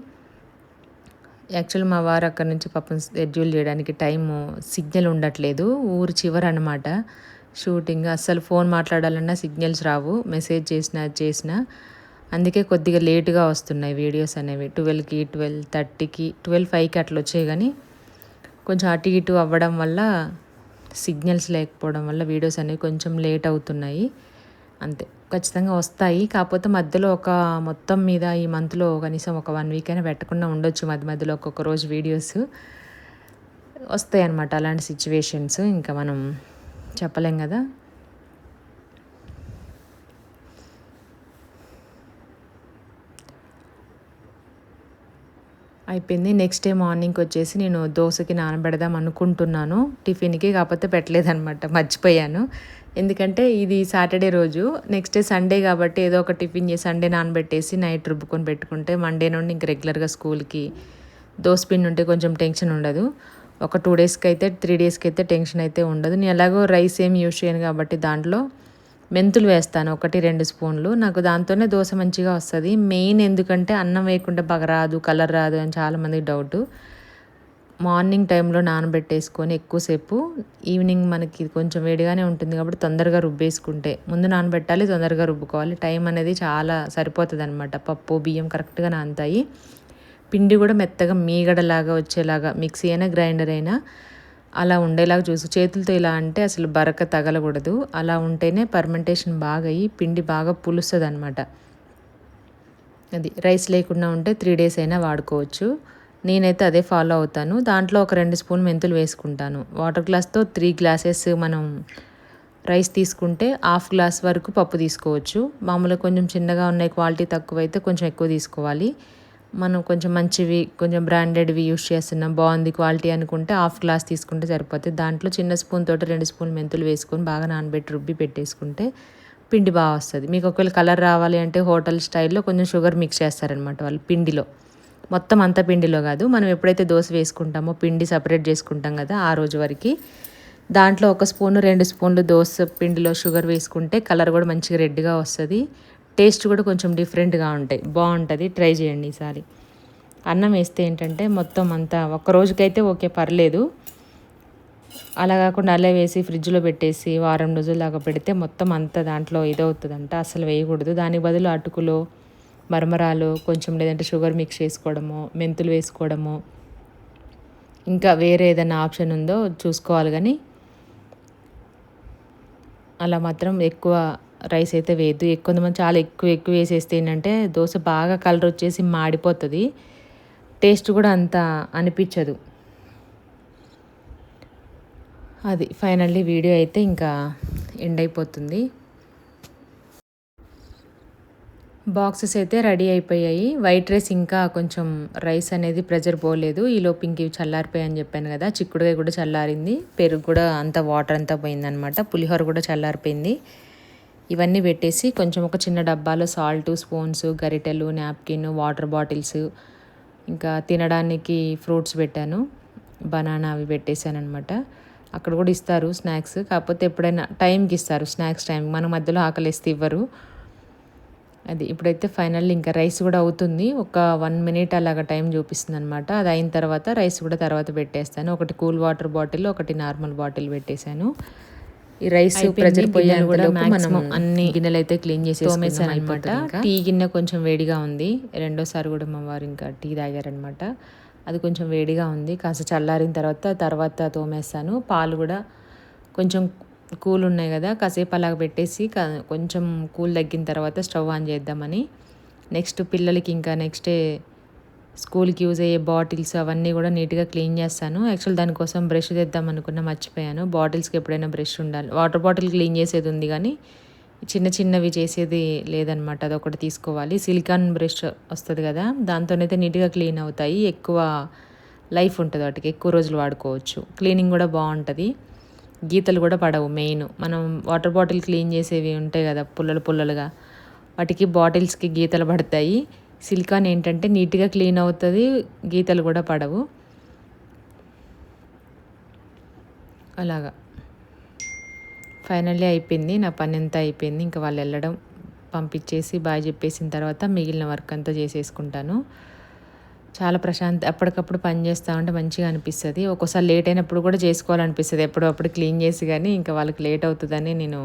యాక్చువల్ మా వారు అక్కడ నుంచి పాపం షెడ్యూల్ చేయడానికి టైము సిగ్నల్ ఉండట్లేదు, ఊరు చివర అనమాట షూటింగ్. అస్సలు ఫోన్ మాట్లాడాలన్నా సిగ్నల్స్ రావు, మెసేజ్ చేసినా. అందుకే కొద్దిగా లేటుగా వస్తున్నాయి వీడియోస్ అనేవి. 12కి 12:30కి 12:05కి అట్లా వచ్చాయి, కానీ కొంచెం అటు ఇటు అవ్వడం వల్ల సిగ్నల్స్ లేకపోవడం వల్ల వీడియోస్ అనేవి కొంచెం లేట్ అవుతున్నాయి అంతే. ఖచ్చితంగా వస్తాయి. కాకపోతే మధ్యలో మొత్తం మీద ఈ మంత్లో కనీసం ఒక 1 వీక్ అయినా పెట్టకుండా ఉండొచ్చు. మధ్య మధ్యలో ఒక్కొక్క రోజు వీడియోస్ వస్తాయన్నమాట. అలాంటి సిచ్యువేషన్స్ ఇంకా మనం చెప్పలేం కదా. అయిపోయింది. నెక్స్ట్ డే మార్నింగ్కి వచ్చేసి నేను దోశకి నానబెడదాం అనుకుంటున్నాను టిఫిన్కి. కాకపోతే పెట్టలేదనమాట, మర్చిపోయాను. ఎందుకంటే ఇది సాటర్డే రోజు, నెక్స్ట్ డే సండే కాబట్టి ఏదో ఒక టిఫిన్ చేసి సండే నానబెట్టేసి నైట్ రుబ్బుకొని పెట్టుకుంటే మండే నుండి ఇంక రెగ్యులర్గా స్కూల్కి దోశ పిండి ఉంటే కొంచెం టెన్షన్ ఉండదు. ఒక 2 డేస్కి అయితే 3 డేస్కి అయితే టెన్షన్ అయితే ఉండదు. నేను ఎలాగో రైస్ ఏమి యూజ్ చేయను కాబట్టి దాంట్లో మెంతులు వేస్తాను 1-2 స్పూన్లు. నాకు దాంతోనే దోశ మంచిగా వస్తుంది. మెయిన్ ఎందుకంటే అన్నం వేయకుండా బాగా రాదు, కలర్ రాదు అని చాలామందికి డౌటు. మార్నింగ్ టైంలో నానబెట్టేసుకొని ఎక్కువసేపు, ఈవినింగ్ మనకి కొంచెం వేడిగానే ఉంటుంది కాబట్టి తొందరగా రుబ్బేసుకుంటే, ముందు నానబెట్టాలి, తొందరగా రుబ్బుకోవాలి. టైం అనేది చాలా సరిపోతుంది అనమాట. పప్పు బియ్యం కరెక్ట్గా నానుతాయి. పిండి కూడా మెత్తగా మీగడలాగా వచ్చేలాగా, మిక్సీ అయినా గ్రైండర్ అయినా అలా ఉండేలాగా చూసి, చేతులతో ఇలా అంటే అసలు బరక తగలకూడదు. అలా ఉంటేనే పర్మెంటేషన్ బాగా అయ్యి పిండి బాగా పులుస్తుంది అనమాట. అది రైస్ లేకుండా ఉంటే 3 డేస్ అయినా వాడుకోవచ్చు. నేనైతే అదే ఫాలో అవుతాను. దాంట్లో ఒక 2 స్పూన్ మెంతులు వేసుకుంటాను. వాటర్ గ్లాస్తో 3 గ్లాసెస్ మనం రైస్ తీసుకుంటే హాఫ్ గ్లాస్ వరకు పప్పు తీసుకోవచ్చు. మామూలుగా కొంచెం చిన్నగా ఉన్నాయి, క్వాలిటీ తక్కువైతే కొంచెం ఎక్కువ తీసుకోవాలి. మనం కొంచెం మంచివి, కొంచెం బ్రాండెడ్వి యూస్ చేస్తున్నాం, బాగుంది క్వాలిటీ అనుకుంటే హాఫ్ గ్లాస్ తీసుకుంటే సరిపోతుంది. దాంట్లో చిన్న స్పూన్ తోటి 2 స్పూన్లు మెంతులు వేసుకొని బాగా నానబెట్టి రుబ్బి పెట్టేసుకుంటే పిండి బాగా వస్తుంది. మీకు ఒకవేళ కలర్ రావాలి అంటే హోటల్ స్టైల్లో కొంచెం షుగర్ మిక్స్ చేస్తారనమాట వాళ్ళు పిండిలో. మొత్తం అంత పిండిలో కాదు, మనం ఎప్పుడైతే దోశ వేసుకుంటామో పిండి సపరేట్ చేసుకుంటాం కదా ఆ రోజు వరకు, దాంట్లో 1 స్పూను 2 స్పూన్లు దోశ పిండిలో షుగర్ వేసుకుంటే కలర్ కూడా మంచిగా రెడ్గా వస్తుంది. టేస్ట్ కూడా కొంచెం డిఫరెంట్గా ఉంటాయి, బాగుంటుంది. ట్రై చేయండి ఈసారి. అన్నం వేస్తే ఏంటంటే మొత్తం అంతా ఒక్క రోజుకైతే ఓకే పర్లేదు. అలా కాకుండా అలా వేసి ఫ్రిడ్జ్లో పెట్టేసి వారం రోజుల దాకా పెడితే మొత్తం అంతా దాంట్లో ఇదవుతుందంట. అసలు వేయకూడదు. దానికి బదులు అటుకులు, మరమరాలు కొంచెం, లేదంటే షుగర్ మిక్స్ చేసుకోవడము, మెంతులు వేసుకోవడము, ఇంకా వేరే ఏదైనా ఆప్షన్ ఉందో చూసుకోవాలి. కానీ అలా మాత్రం ఎక్కువ రైస్ అయితే వేయద్దు. కొంతమంది చాలా ఎక్కువ వేసేస్తే ఏంటంటే దోశ బాగా కలర్ వచ్చేసి మాడిపోతుంది, టేస్ట్ కూడా అంత అనిపించదు. అది ఫైనల్లీ వీడియో అయితే ఇంకా ఎండ్ అయిపోతుంది. బాక్సెస్ అయితే రెడీ అయిపోయాయి. వైట్ రైస్ ఇంకా కొంచెం రైస్ అనేది ప్రెజర్ పోలేదు. ఈలోపు ఇంక ఇవి చల్లారిపోయాయి అని చెప్పాను కదా. చిక్కుడుకాయ కూడా చల్లారింది, పెరుగు కూడా అంత వాటర్ అంతా పోయిందనమాట, పులిహోర కూడా చల్లారిపోయింది. ఇవన్నీ పెట్టేసి కొంచెం ఒక చిన్న డబ్బాలో సాల్ట్, స్పూన్స్, గరిటెలు, నాప్కిన్, వాటర్ బాటిల్స్, ఇంకా తినడానికి ఫ్రూట్స్ పెట్టాను, బనానా అవి పెట్టేశాను అనమాట. అక్కడ కూడా ఇస్తారు స్నాక్స్, కాకపోతే ఎప్పుడైనా టైంకి ఇస్తారు, స్నాక్స్ టైం. మన మధ్యలో ఆకలిస్తే ఇవ్వరు. అది ఇప్పుడైతే ఫైనల్లీ ఇంకా రైస్ కూడా అవుతుంది. ఒక 1 మినిట్ అలాగా టైం చూపిస్తుంది అనమాట. అది అయిన తర్వాత రైస్ కూడా తర్వాత పెట్టేస్తాను. ఒకటి కూల్ వాటర్ బాటిల్, ఒకటి నార్మల్ బాటిల్ పెట్టేశాను. ఈ రైస్ ప్రెజర్ పొయ్యాలి కూడా మాక్సిమం అన్ని గిన్నెలు అయితే క్లీన్ చేసేసుకున్నాను అనమాట. టీ గిన్నె కొంచెం వేడిగా ఉంది. రెండోసారి కూడా మా వారు ఇంకా టీ తాగారనమాట. అది కొంచెం వేడిగా ఉంది, కాస్త చల్లారిన తర్వాత తోమేస్తాను. పాలు కూడా కొంచెం కూల్ ఉన్నాయి కదా, కాసేపు అలాగ పెట్టేసి కొంచెం కూల్ తగ్గిన తర్వాత స్టవ్ ఆన్ చేద్దామని. నెక్స్ట్ పిల్లలకి ఇంకా నెక్స్ట్ డే స్కూల్కి యూజ్ అయ్యే బాటిల్స్ అవన్నీ కూడా నీట్గా క్లీన్ చేస్తాను. యాక్చువల్ దానికోసం బ్రష్ తెద్దాం అనుకున్నా, మర్చిపోయాను. బాటిల్స్కి ఎప్పుడైనా బ్రష్ ఉండాలి. వాటర్ బాటిల్ క్లీన్ చేసేది ఉంది కానీ చిన్నవి చేసేది లేదనమాట. అదొకటి తీసుకోవాలి. సిలికాన్ బ్రష్ వస్తుంది కదా, దాంతోనైతే నీట్గా క్లీన్ అవుతాయి. ఎక్కువ లైఫ్ ఉంటుంది వాటికి, ఎక్కువ రోజులు వాడుకోవచ్చు. క్లీనింగ్ కూడా బాగుంటుంది, గీతలు కూడా పడవు. మెయిన్ మనం వాటర్ బాటిల్ క్లీన్ చేసేవి ఉంటాయి కదా పుల్లలుగా, వాటికి బాటిల్స్కి గీతలు పడతాయి. సిలికాన్ ఏంటంటే నీట్గా క్లీన్ అవుతుంది, గీతలు కూడా పడవు. అలాగా ఫైనల్లీ అయిపోయింది, నా పని అంతా అయిపోయింది. ఇంకా వాళ్ళు వెళ్ళడం, పంపించేసి బాయ్ చెప్పేసిన తర్వాత మిగిలిన వర్క్ అంతా చేసేసుకుంటాను. చాలా అప్పటికప్పుడు పని చేస్తూ ఉంటే మంచిగా అనిపిస్తుంది. ఒక్కోసారి లేట్ అయినప్పుడు కూడా చేసుకోవాలనిపిస్తుంది, ఎప్పుడప్పుడు క్లీన్ చేసి. కానీ ఇంకా వాళ్ళకి లేట్ అవుతుందని నేను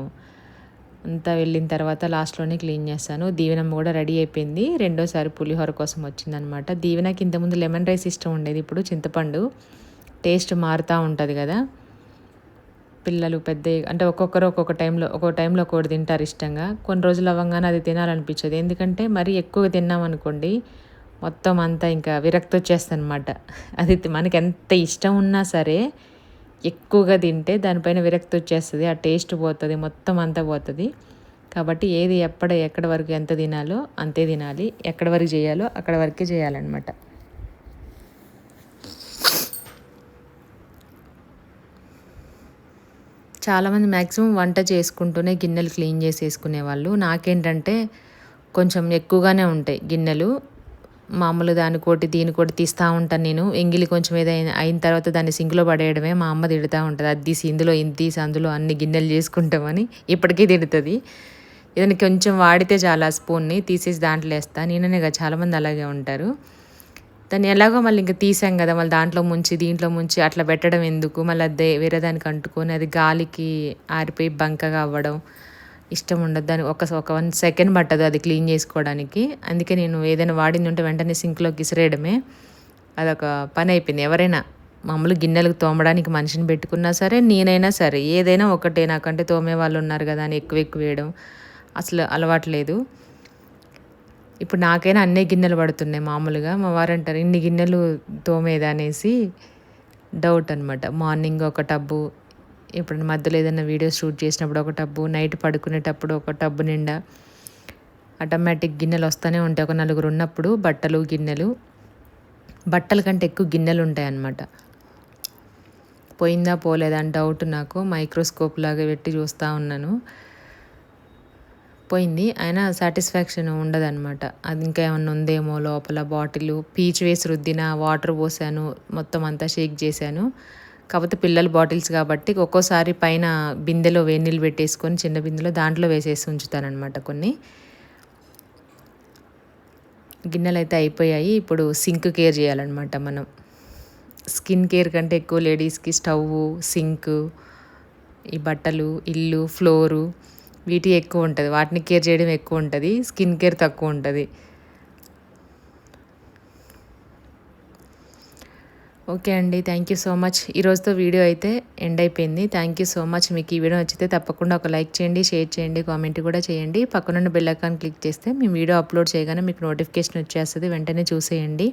అంతా వెళ్ళిన తర్వాత లాస్ట్లోనే క్లీన్ చేస్తాను. దీవెనమ్మ కూడా రెడీ అయిపోయింది, రెండోసారి పులిహోర కోసం వచ్చిందనమాట. దీవెనకి ఇంతకుముందు లెమన్ రైస్ ఇష్టం ఉండేది, ఇప్పుడు చింతపండు. టేస్ట్ మారుతూ ఉంటుంది కదా. పిల్లలు పెద్ద అంటే ఒక్కొక్కరు ఒక్కొక్క టైంలో ఒక్కొక్కటి తింటారు ఇష్టంగా. కొన్ని రోజులు అవ్వంగానే అది తినాలనిపించదు. ఎందుకంటే మరీ ఎక్కువగా తిన్నామనుకోండి మొత్తం అంతా ఇంకా విరక్తి వచ్చేస్తుందనమాట. అది మనకి ఎంత ఇష్టం ఉన్నా సరే ఎక్కువగా తింటే దానిపైన విరక్తి వచ్చేస్తుంది. ఆ టేస్ట్ పోతుంది, మొత్తం అంతా పోతుంది. కాబట్టి ఏది ఎక్కడి వరకు ఎంత తినాలో అంతే తినాలి, ఎక్కడి వరకు చేయాలో అక్కడ వరకే చేయాలన్నమాట. చాలామంది మ్యాక్సిమం వంట చేసుకుంటూనే గిన్నెలు క్లీన్ చేసేసుకునేవాళ్ళు. నాకేంటంటే కొంచెం ఎక్కువగానే ఉంటాయి గిన్నెలు. మామూలు దానికోటి దీనికోటి తీస్తూ ఉంటాను నేను. ఎంగిలి కొంచెం ఏదైనా అయిన తర్వాత దాన్ని సింక్లో పడేయడమే. మా అమ్మ తిడుతూ ఉంటుంది, అది తీసి ఇందులో ఇంత తీసి అందులో అన్ని గిన్నెలు చేసుకుంటామని. ఇప్పటికీ తిడుతుంది. ఏదైనా కొంచెం వాడితే చాలా స్పూన్ని తీసేసి దాంట్లో వేస్తా. నేననే కదా, చాలామంది అలాగే ఉంటారు. దాన్ని ఎలాగో మళ్ళీ ఇంకా తీసాం కదా, మళ్ళీ దాంట్లో ముంచి దీంట్లో ముంచి అట్లా పెట్టడం ఎందుకు, మళ్ళీ అది వేరే దానికి అంటుకొని అది గాలికి ఆరిపోయి బంకగా అవ్వడం ఇష్టం ఉండదు. దాన్ని ఒక 1 సెకండ్ పట్టదు అది క్లీన్ చేసుకోవడానికి. అందుకే నేను ఏదైనా వాడింది ఉంటే వెంటనే సింక్లోకి విసిరేయడమే. అదొక పని అయిపోయింది. ఎవరైనా మామూలు గిన్నెలకు తోమడానికి మనిషిని పెట్టుకున్నా సరే, నేనైనా సరే ఏదైనా ఒకటే. నాకంటే తోమే వాళ్ళు ఉన్నారు కదా అని ఎక్కువ వేయడం అసలు అలవాట్లేదు. ఇప్పుడు నాకైనా అన్నీ గిన్నెలు పడుతున్నాయి మామూలుగా. మా వారు అంటారు, ఇన్ని గిన్నెలు తోమేదా అనేసి డౌట్ అనమాట. మార్నింగ్ ఒక టబ్బు, ఇప్పుడు మధ్యలో ఏదైనా వీడియోస్ షూట్ చేసినప్పుడు ఒక టబ్బు, నైట్ పడుకునేటప్పుడు ఒక టబ్బు నిండా ఆటోమేటిక్ గిన్నెలు వస్తూనే ఉంటాయి. ఒక 4 ఉన్నప్పుడు బట్టలు గిన్నెలు, బట్టల కంటే ఎక్కువ గిన్నెలు ఉంటాయి అన్నమాట. పోయిందా పోలేదా అని డౌట్ నాకు. మైక్రోస్కోప్ లాగా పెట్టి చూస్తూ ఉన్నాను. పోయింది, అయినా సాటిస్ఫాక్షన్ ఉండదన్నమాట. అది ఇంకా ఏమన్నా ఉందేమో లోపల. బాటిల్ పీచు వేసి రుద్దిన, వాటర్ పోసాను, మొత్తం అంతా షేక్ చేశాను. కాకపోతే పిల్లల బాటిల్స్ కాబట్టి ఒక్కోసారి పైన బిందెలో వేడి నీళ్ళు పెట్టేసుకొని చిన్న బిందెలో దాంట్లో వేసేసి ఉంచుతానమాట. కొన్ని గిన్నెలు అయితే అయిపోయాయి. ఇప్పుడు సింక్ కేర్ చేయాలన్నమాట మనం. స్కిన్ కేర్ కంటే ఎక్కువ లేడీస్కి స్టవ్, సింక్, ఈ బట్టలు, ఇల్లు, ఫ్లోరు వీటి ఎక్కువ ఉంటుంది. వాటిని కేర్ చేయడం ఎక్కువ ఉంటుంది, స్కిన్ కేర్ తక్కువ ఉంటుంది. ఓకే అండి, థ్యాంక్ యూ సో మచ్. ఈరోజుతో వీడియో అయితే ఎండ్ అయిపోయింది. Thank you so much. మీకు ఈ వీడియో నచ్చితే తప్పకుండా ఒక లైక్ చేయండి, షేర్ చేయండి, కామెంట్ కూడా చేయండి. పక్కనున్న బెల్ ఐకాన్ క్లిక్ చేస్తే మేము వీడియో అప్లోడ్ చేయగానే మీకు నోటిఫికేషన్ వచ్చేస్తుంది. వెంటనే చూసేయండి.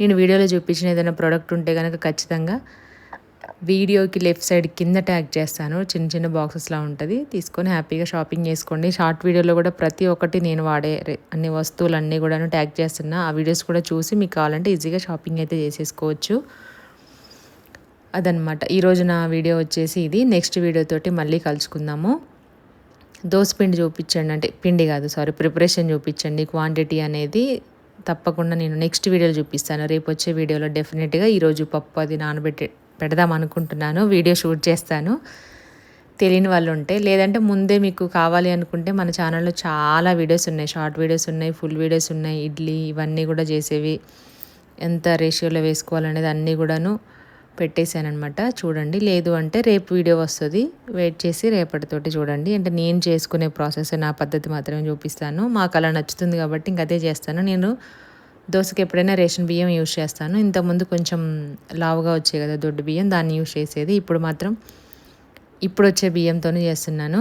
నేను వీడియోలో చూపించిన ఏదైనా ప్రోడక్ట్ ఉంటే కనుక ఖచ్చితంగా వీడియోకి లెఫ్ట్ సైడ్ కింద ట్యాగ్ చేస్తాను. చిన్న చిన్న బాక్సెస్లా ఉంటుంది, తీసుకొని హ్యాపీగా షాపింగ్ చేసుకోండి. షార్ట్ వీడియోలో కూడా ప్రతి ఒక్కటి నేను వాడే అన్ని వస్తువులన్నీ కూడా ట్యాగ్ చేస్తున్నా. ఆ వీడియోస్ కూడా చూసి మీకు కావాలంటే ఈజీగా షాపింగ్ అయితే చేసేసుకోవచ్చు. అదనమాట ఈరోజు నా వీడియో వచ్చేసి ఇది. నెక్స్ట్ వీడియోతోటి మళ్ళీ కలుసుకుందాము. దోసపిండి చూపించండి, అంటే పిండి కాదు సారీ, ప్రిపరేషన్ చూపించండి. క్వాంటిటీ అనేది తప్పకుండా నేను నెక్స్ట్ వీడియోలో చూపిస్తాను. రేపు వచ్చే వీడియోలో డెఫినెట్గా ఈరోజు పప్పు అది పెడదాం అనుకుంటున్నాను. వీడియో షూట్ చేస్తాను, తెలియని వాళ్ళు ఉంటే. లేదంటే ముందే మీకు కావాలి అనుకుంటే మన ఛానల్లో చాలా వీడియోస్ ఉన్నాయి, షార్ట్ వీడియోస్ ఉన్నాయి, ఫుల్ వీడియోస్ ఉన్నాయి. ఇడ్లీ ఇవన్నీ కూడా చేసేవి, ఎంత రేషియోలో వేసుకోవాలనేది అన్నీ కూడాను పెట్టేశానమాట. చూడండి. లేదు అంటే రేపు వీడియో వస్తుంది, వెయిట్ చేసి రేపటితోటి చూడండి. అంటే నేను చేసుకునే ప్రాసెస్, నా పద్ధతి మాత్రమే చూపిస్తాను. మాకు అలా నచ్చుతుంది కాబట్టి ఇంక అదే చేస్తాను. నేను దోశకి ఎప్పుడైనా రేషన్ బియ్యం యూజ్ చేస్తాను. ఇంతకుముందు కొంచెం లావుగా వచ్చాయి కదా దొడ్డు బియ్యం, దాన్ని యూజ్ చేసేది. ఇప్పుడు మాత్రం ఇప్పుడు వచ్చే బియ్యంతోనే చేస్తున్నాను.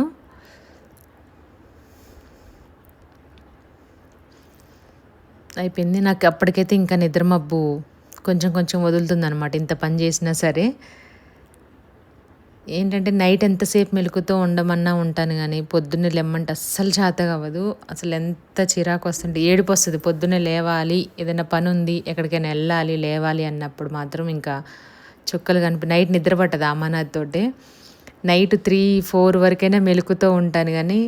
అయిపోయింది. నాకు అప్పటికైతే ఇంకా నిద్రమబ్బు కొంచెం కొంచెం వదులుతుందనమాట, ఇంత పని చేసినా సరే. ఏంటంటే నైట్ ఎంతసేపు మెలుకుతో ఉండమన్నా ఉంటాను, కానీ పొద్దున్నే లెమ్మంటే అస్సలు చేత అవ్వదు. అసలు ఎంత చిరాకు వస్తుంటే ఏడుపు వస్తుంది. పొద్దున్నే లేవాలి, ఏదైనా పని ఉంది, ఎక్కడికైనా వెళ్ళాలి, లేవాలి అన్నప్పుడు మాత్రం ఇంకా చుక్కలు నైట్ నిద్ర పట్టదు అమ్మనాథతోటే. నైట్ 3-4 వరకైనా మెలుకుతో ఉంటాను, కానీ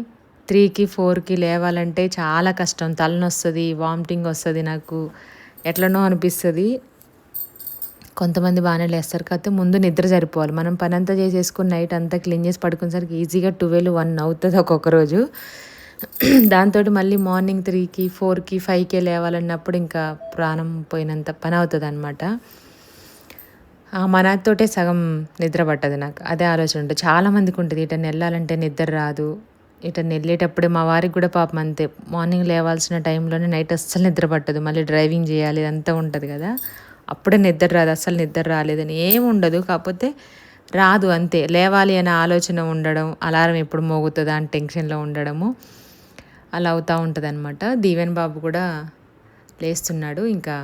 3కి 4కి లేవాలంటే చాలా కష్టం. తలనొస్తుంది, వామిటింగ్ వస్తుంది, నాకు ఎట్లనో అనిపిస్తుంది. కొంతమంది బాగానే లేస్తారు, కాకపోతే ముందు నిద్ర సరిపోవాలి. మనం పని అంతా చేసేసుకుని నైట్ అంతా క్లీన్ చేసి పడుకునేసరికి ఈజీగా 12-1 అవుతుంది ఒక్కొక్క రోజు. దాంతో మళ్ళీ మార్నింగ్ 3కి 4కి 5కే లేవాలన్నప్పుడు ఇంకా ప్రాణం పోయినంత పని అవుతుంది అనమాట. మనతోటే సగం నిద్ర పట్టదు నాకు, అదే ఆలోచన ఉంటుంది. చాలామందికి ఉంటుంది, ఇటని వెళ్ళాలంటే నిద్ర రాదు. ఇటని వెళ్ళేటప్పుడే మా వారికి కూడా పాపం అంతే. మార్నింగ్ లేవాల్సిన టైంలోనే నైట్ అస్సలు నిద్ర పట్టదు. మళ్ళీ డ్రైవింగ్ చేయాలి, ఇదంతా ఉంటుంది కదా. అప్పుడే నిద్ర రాదు, అస్సలు నిద్ర రాలేదని ఏమి ఉండదు. కాకపోతే రాదు అంతే. లేవాలి అనే ఆలోచన ఉండడం, అలారం ఎప్పుడు మోగుతుందా అని టెన్షన్లో ఉండడము అలా అవుతూ ఉంటుంది అనమాట. దీవెన్ బాబు కూడా లేస్తున్నాడు. ఇంకా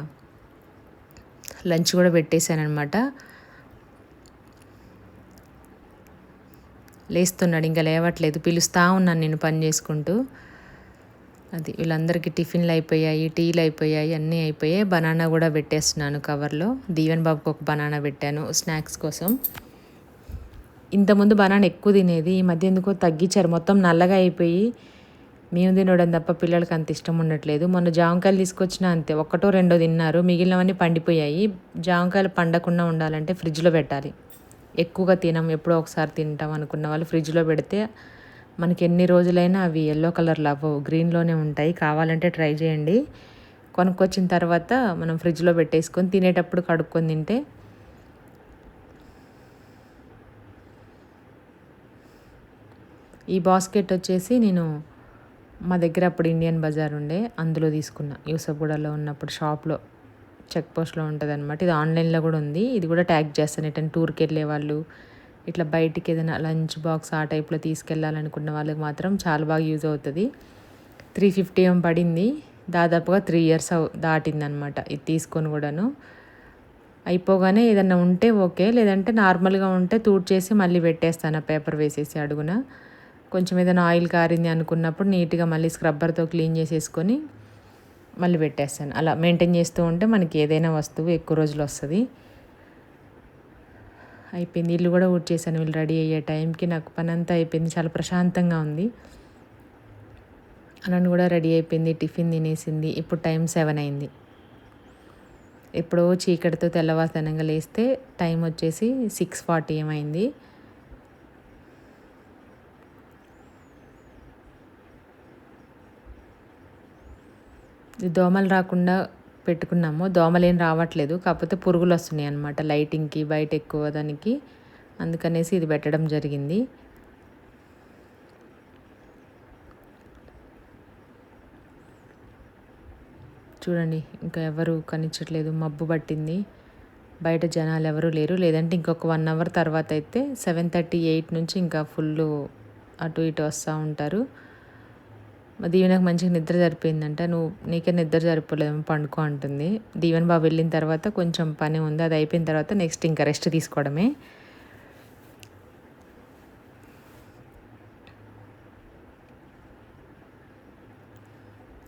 లంచ్ కూడా పెట్టేశానమాట. లేస్తున్నాడు, ఇంకా లేవట్లేదు. పిలుస్తూ ఉన్నాను నేను పని చేసుకుంటూ. అది వీళ్ళందరికీ టిఫిన్లు అయిపోయాయి, టీలు అయిపోయాయి, అన్నీ అయిపోయాయి. బనానా కూడా పెట్టేస్తున్నాను కవర్లో. దీవెన్ బాబుకి ఒక బనానా పెట్టాను స్నాక్స్ కోసం. ఇంతకుముందు బనానా ఎక్కువ తినేది, ఈ మధ్య ఎందుకో తగ్గించారు. మొత్తం నల్లగా అయిపోయి మేము తినడం తప్ప పిల్లలకి అంత ఇష్టం ఉండట్లేదు. మొన్న జామకాయలు తీసుకొచ్చినా అంతే, ఒకటో రెండో తిన్నారు, మిగిలినవన్నీ పండిపోయాయి. జామకాయలు పండకుండా ఉండాలంటే ఫ్రిడ్జ్లో పెట్టాలి. ఎక్కువగా తినం, ఎప్పుడో ఒకసారి తింటాం అనుకున్న వాళ్ళు ఫ్రిడ్జ్లో పెడితే మనకి ఎన్ని రోజులైనా అవి ఎల్లో కలర్లో అవ్వవు, గ్రీన్లోనే ఉంటాయి. కావాలంటే ట్రై చేయండి. కొనుక్కొచ్చిన తర్వాత మనం ఫ్రిడ్జ్లో పెట్టేసుకొని తినేటప్పుడు కడుక్కొని తింటే. ఈ బాస్కెట్ వచ్చేసి నేను మా దగ్గర అప్పుడు ఇండియన్ బజార్ ఉండే, అందులో తీసుకున్నా. యూసఫ్గూడలో ఉన్నప్పుడు షాప్లో, చెక్ పోస్ట్లో ఉంటుంది అనమాట. ఇది ఆన్లైన్లో కూడా ఉంది. ఇది కూడా ట్యాగ్ చేస్తాను. ఎటైనా టూర్కి వెళ్ళే వాళ్ళు, ఇట్లా బయటికి ఏదైనా లంచ్ బాక్స్ ఆ టైప్లో తీసుకెళ్ళాలనుకున్న వాళ్ళకి మాత్రం చాలా బాగా యూజ్ అవుతుంది. 350 ఏం పడింది. దాదాపుగా 3 years దాటిందనమాట ఇది తీసుకొని కూడాను. అయిపోగానే ఏదన్నా ఉంటే ఓకే, లేదంటే నార్మల్గా ఉంటే తూడ్చేసి మళ్ళీ పెట్టేస్తాను పేపర్ వేసేసి అడుగున. కొంచెం ఏదైనా ఆయిల్ కారింది అనుకున్నప్పుడు నీట్గా మళ్ళీ స్క్రబ్బర్తో క్లీన్ చేసేసుకొని మళ్ళీ పెట్టేస్తాను. అలా మెయింటైన్ చేస్తూ ఉంటే మనకి ఏదైనా వస్తువు ఎక్కువ రోజులు వస్తుంది. అయిపోయింది. ఇల్లు కూడా ఊడ్చేసాను వీళ్ళు రెడీ అయ్యే టైంకి. నాకు పని అంతా అయిపోయింది, చాలా ప్రశాంతంగా ఉంది. అన్నను కూడా రెడీ అయిపోయింది, టిఫిన్ తినేసింది. ఇప్పుడు టైం 7 అయింది. ఎప్పుడో చీకటితో తెల్లవారుతనంగా లేస్తే టైం వచ్చేసి 6:40 ఏమైంది. దోమలు రాకుండా పెట్టుకున్నాము. దోమలు ఏం రావట్లేదు, కాకపోతే పురుగులు వస్తున్నాయి అన్నమాట లైటింగ్కి, బయట ఎక్కువ దానికి. అందుకనేసి ఇది పెట్టడం జరిగింది. చూడండి, ఇంకా ఎవరు కనిపించట్లేదు, మబ్బు పట్టింది. బయట జనాలు ఎవరు లేరు. లేదంటే ఇంకొక 1 hour తర్వాత అయితే 7:30, 8 నుంచి ఇంకా ఫుల్ అటు ఇటు వస్తూ ఉంటారు. దీవెనకు మంచిగా నిద్ర సరిపోయిందంట. నీకే నిద్ర సరిపోలేదేమో, పండుకో అంటుంది. దీవెన్ బాబు వెళ్ళిన తర్వాత కొంచెం పని ఉంది, అది అయిపోయిన తర్వాత నెక్స్ట్ ఇంకా రెస్ట్ తీసుకోవడమే.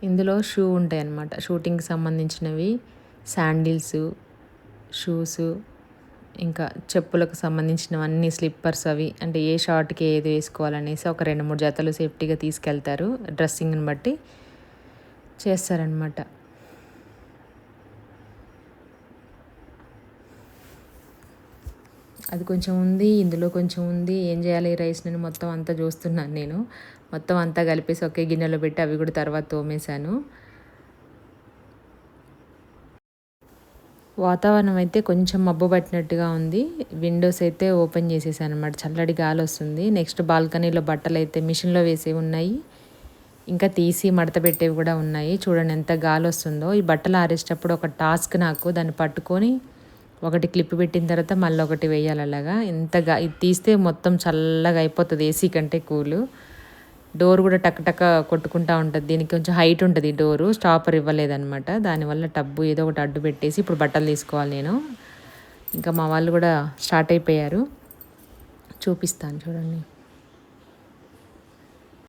ఇందులో షూ ఉంటాయి అన్నమాట, షూటింగ్కి సంబంధించినవి, శాండిల్స్, షూస్, ఇంకా చెప్పులకు సంబంధించినవన్నీ, స్లిప్పర్స్, అవి అంటే ఏ షార్ట్కి ఏది వేసుకోవాలనేసి ఒక 2-3 జతలు సేఫ్టీగా తీసుకెళ్తారు. డ్రెస్సింగ్ని బట్టి చేస్తారనమాట. అది కొంచెం ఉంది, ఇందులో కొంచెం ఉంది. ఏం చేయాలి ఈ రైస్ని మొత్తం అంతా చూస్తున్నాను నేను. మొత్తం అంతా కలిపేసి ఒకే గిన్నెలో పెట్టి అవి కూడా తర్వాత తోమేశాను. వాతావరణం అయితే కొంచెం మబ్బు పట్టినట్టుగా ఉంది. విండోస్ అయితే ఓపెన్ చేసేసాను అనమాట, చల్లటి గాలి వస్తుంది. నెక్స్ట్ బాల్కనీలో బట్టలు అయితే మిషన్లో వేసేవి ఉన్నాయి, ఇంకా తీసి మడత పెట్టేవి కూడా ఉన్నాయి. చూడండి ఎంత గాలి వస్తుందో. ఈ బట్టలు ఆరేసేటప్పుడు ఒక టాస్క్ నాకు, దాన్ని పట్టుకొని ఒకటి క్లిప్ పెట్టిన తర్వాత మళ్ళీ ఒకటి వేయాలి. అలాగా ఇది తీస్తే మొత్తం చల్లగా అయిపోతుంది, ఏసీ కంటే కూలు. డోర్ కూడా టక్ టక్ కొట్టుకుంటూ ఉంటుంది. దీనికి కొంచెం హైట్ ఉంటుంది డోరు, స్టాపర్ ఇవ్వలేదన్నమాట. దానివల్ల టబ్బు ఏదో ఒకటి అడ్డు పెట్టేసి ఇప్పుడు బట్టలు తీసుకోవాలి నేను. ఇంకా మా వాళ్ళు కూడా స్టార్ట్ అయిపోయారు, చూపిస్తాను చూడండి.